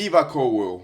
Levi Colwill.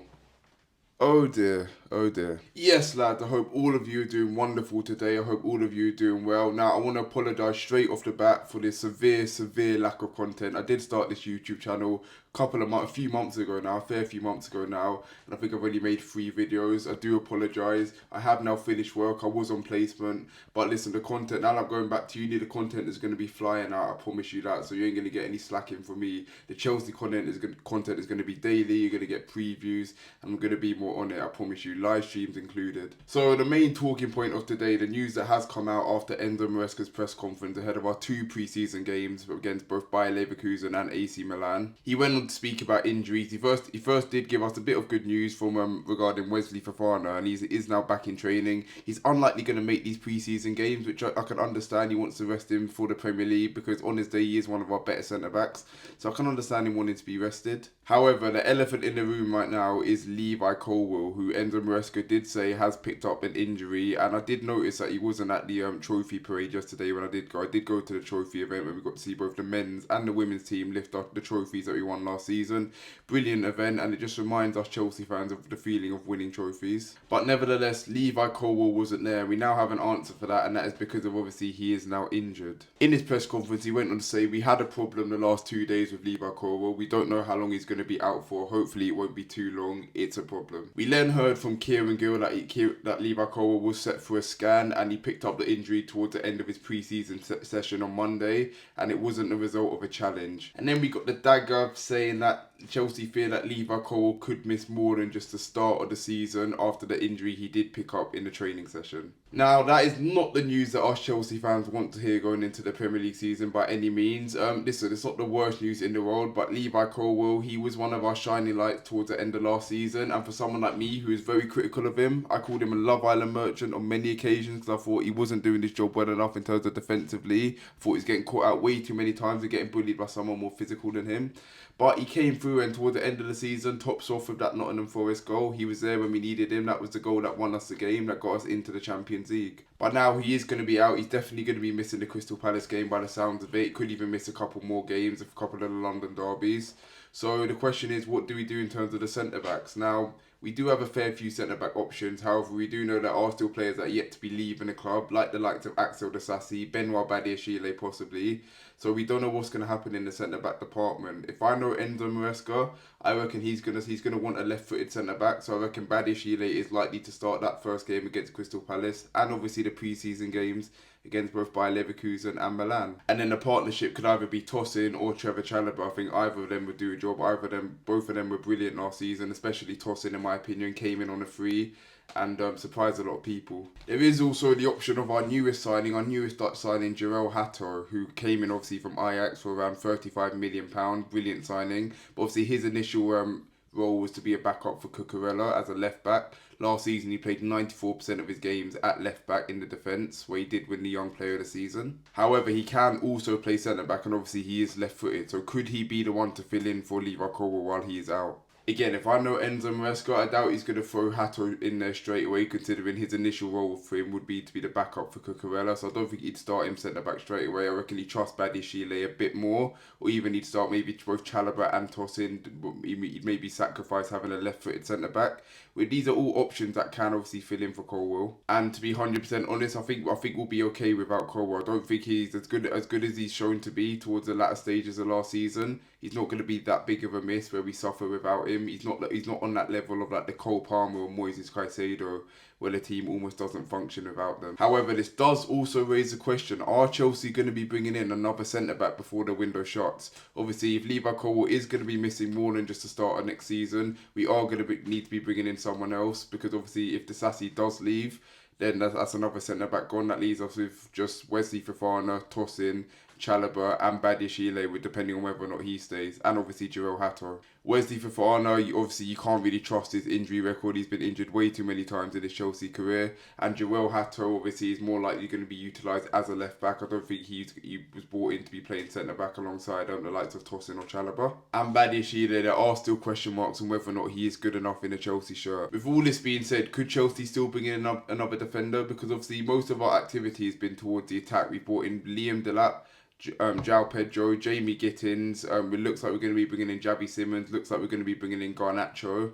Oh dear, oh dear. Yes, lads, I hope all of you are doing wonderful today. I hope all of you are doing well. Now, I want to apologise straight off the bat for this severe lack of content. I did start this YouTube channel a few months ago now, a fair few months ago now, and I think I've only made 3 videos. I do apologise. I have now finished work. I was on placement, but listen, the content, now that I'm going back to uni, the content is going to be flying out, I promise you that, so you ain't going to get any slacking from me. The Chelsea content is going to be daily. You're going to get previews, and I'm going to be more on it, I promise you, live streams included. So the main talking point of today, the news that has come out after Enzo Maresca's press conference ahead of our 2 pre-season games against both Bayer Leverkusen and AC Milan. He went on to speak about injuries. He first did give us a bit of good news from regarding Wesley Fofana, and he is now back in training. He's unlikely going to make these pre-season games, which I can understand. He wants to rest him for the Premier League because on his day he is one of our better centre-backs, so I can understand him wanting to be rested. However, the elephant in the room right now is Levi Colwill, who Enzo Maresca did say has picked up an injury, and I did notice that he wasn't at the trophy parade yesterday when I did go. I did go to the trophy event where we got to see both the men's and the women's team lift up the trophies that we won last season. Brilliant event, and it just reminds us Chelsea fans of the feeling of winning trophies. But nevertheless, Levi Colwill wasn't there. We now have an answer for that, and that is because of obviously he is now injured. In his press conference, he went on to say, "We had a problem the last 2 days with Levi Colwill. We don't know how long he's going to be out for. Hopefully it won't be too long. It's a problem." We then heard from Kieran Gill that Levi Colwill was set for a scan, and he picked up the injury towards the end of his pre-season session on Monday, and it wasn't the result of a challenge. And then we got the dagger saying that Chelsea fear that Levi Colwill could miss more than just the start of the season after the injury he did pick up in the training session. Now, that is not the news that us Chelsea fans want to hear going into the Premier League season by any means. Listen, it's not the worst news in the world, but Levi Colwill, he was one of our shining lights towards the end of last season, and for someone like me who is very critical of him, I called him a Love Island merchant on many occasions because I thought he wasn't doing his job well enough in terms of defensively. I thought he was getting caught out way too many times and getting bullied by someone more physical than him. But he came through, and towards the end of the season, tops off with that Nottingham Forest goal. He was there when we needed him. That was the goal that won us the game, that got us into the Champions League. But now he is going to be out. He's definitely going to be missing the Crystal Palace game by the sounds of it. He could even miss a couple more games, a couple of the London derbies. So the question is, what do we do in terms of the centre-backs? Now, we do have a fair few centre-back options. However, we do know there are still players that are yet to be leaving the club, like the likes of Axel Disasi, Benoit Badiashile possibly. So we don't know what's going to happen in the centre-back department. If I know Enzo Maresca, I reckon he's gonna want a left-footed centre-back. So I reckon Badiashile is likely to start that first game against Crystal Palace, and obviously the pre-season games against both Bayer Leverkusen and Milan. And then the partnership could either be Tosin or Trevor Chalobah. I think either of them would do a job. Both of them were brilliant last season, especially Tosin, in my opinion, came in on a free and surprised a lot of people. There is also the option of our newest Dutch signing, Jarell Hato, who came in obviously from Ajax for around £35 million. Brilliant signing. But obviously his initial role was to be a backup for Cucurella as a left back. Last season he played 94% of his games at left back in the defence, where he did win the Young Player of the Season. However, he can also play centre back, and obviously he is left footed, so could he be the one to fill in for Levi Colwill while he is out? Again, if I know Enzo Maresca, I doubt he's going to throw Hato in there straight away, considering his initial role for him would be to be the backup for Cucurella. So I don't think he'd start him centre-back straight away. I reckon he trusts Badiashile a bit more, or even he'd start maybe both Chalobah and Tosin. He'd maybe sacrifice having a left-footed centre-back. Well, these are all options that can obviously fill in for Colwill. And to be 100% honest, I think we'll be okay without Colwill. I don't think he's as good as he's shown to be towards the latter stages of last season. He's not going to be that big of a miss where we suffer without him. He's not on that level of like the Cole Palmer or Moises Caicedo, where the team almost doesn't function without them. However, this does also raise the question, are Chelsea going to be bringing in another centre-back before the window shuts? Obviously, if Levi Colwill is going to be missing more than just the start of next season, we are going to need to be bringing in someone else, because obviously if Disasi does leave, then that's another centre-back gone. That leaves us with just Wesley Fofana, Tosin, Chalobah and Badiashile, depending on whether or not he stays, and obviously Jarell Hato. Wesley Fofana, you can't really trust his injury record. He's been injured way too many times in his Chelsea career. And Jarell Hato, obviously, is more likely going to be utilised as a left back. I don't think he was brought in to be playing centre back alongside the likes of Tosin or Chalobah. And Badiashile, there are still question marks on whether or not he is good enough in a Chelsea shirt. With all this being said, could Chelsea still bring in another defender? Because obviously most of our activity has been towards the attack. We brought in Liam Delap, João Pedro, Jamie Gittins. It looks like we're going to be bringing in Javi Simmons. Looks like we're going to be bringing in Garnacho.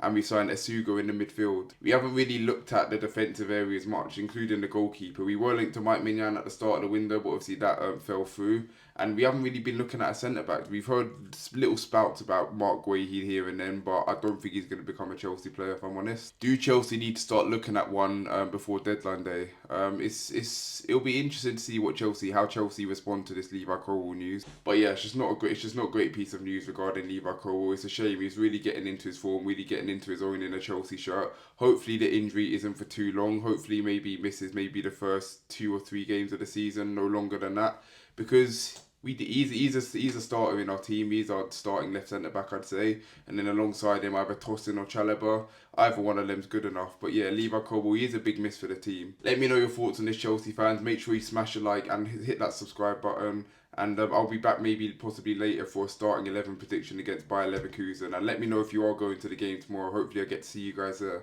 And we signed Esugo in the midfield. We haven't really looked at the defensive areas much, including the goalkeeper. We were linked to Mike Mignon at the start of the window, but obviously that fell through. And we haven't really been looking at a centre-back. We've heard little spouts about Mark Guehi here and then, but I don't think he's going to become a Chelsea player, if I'm honest. Do Chelsea need to start looking at one before deadline day? It'll be interesting to see how Chelsea respond to this Levi Colwill news. But yeah, it's just not a great piece of news regarding Levi Colwill. It's a shame. He's really getting into his form, really getting into his own in a Chelsea shirt. Hopefully the injury isn't for too long. Hopefully maybe he misses maybe the first 2 or 3 games of the season, no longer than that, because he's a starter in our team. He's our starting left centre back, I'd say, and then alongside him either Tosin or Chalobah. Either one of them's good enough. But yeah, Levi Colwill, he is a big miss for the team. Let me know your thoughts on this, Chelsea fans. Make sure you smash a like and hit that subscribe button. And I'll be back possibly later for a starting 11 prediction against Bayer Leverkusen. And let me know if you are going to the game tomorrow. Hopefully I get to see you guys there.